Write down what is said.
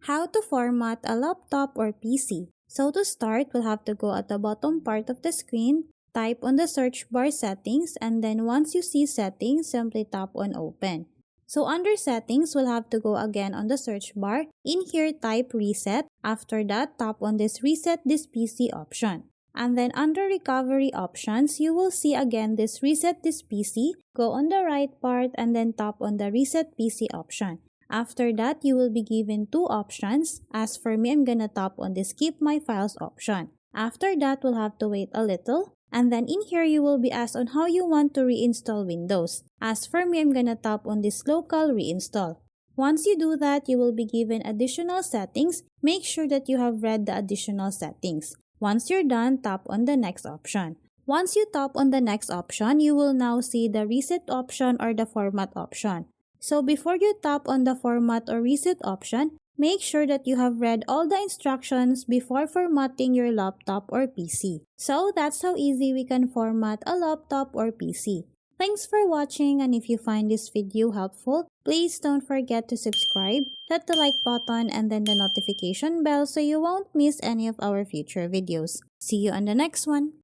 How to format a laptop or PC. So to start, we'll have to go at the bottom part of the screen, type on the search bar settings, and then once you see settings, simply tap on open. So under settings, we'll have to go again on the search bar. In here, type reset. After that, tap on this reset this PC option. And then under recovery options, you will see again this reset this PC. Go on the right part and then tap on the reset PC option. After that, you will be given two options. As for me, I'm gonna tap on this keep my files option. After that, we'll have to wait a little. And then in here, you will be asked on how you want to reinstall Windows. As for me, I'm gonna tap on this local reinstall. Once you do that, you will be given additional settings. Make sure that you have read the additional settings. Once you're done, tap on the next option. Once you tap on the next option, you will now see the reset option or the format option. So before you tap on the format or reset option, make sure that you have read all the instructions before formatting your laptop or PC. So that's how easy we can format a laptop or PC. Thanks for watching, and if you find this video helpful, please don't forget to subscribe, hit the like button, and then the notification bell so you won't miss any of our future videos. See you on the next one!